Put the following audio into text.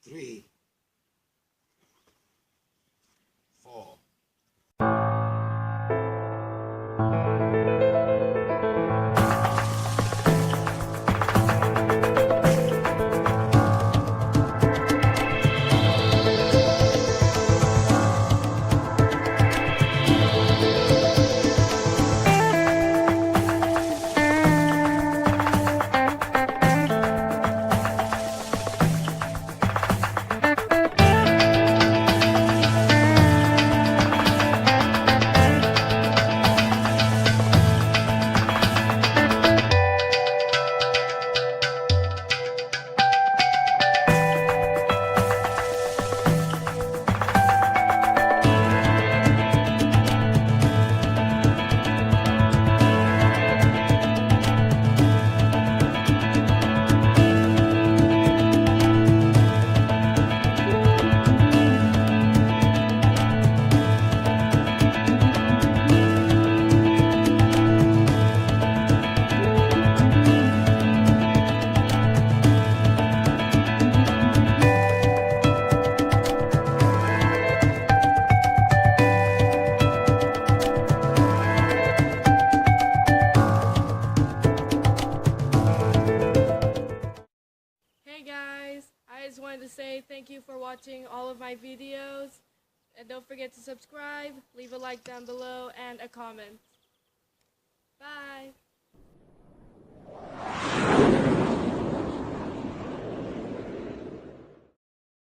3, 4. Hey guys, I just wanted to say thank you for watching all of my videos, and don't forget to subscribe, leave a like down below, and a comment. Bye!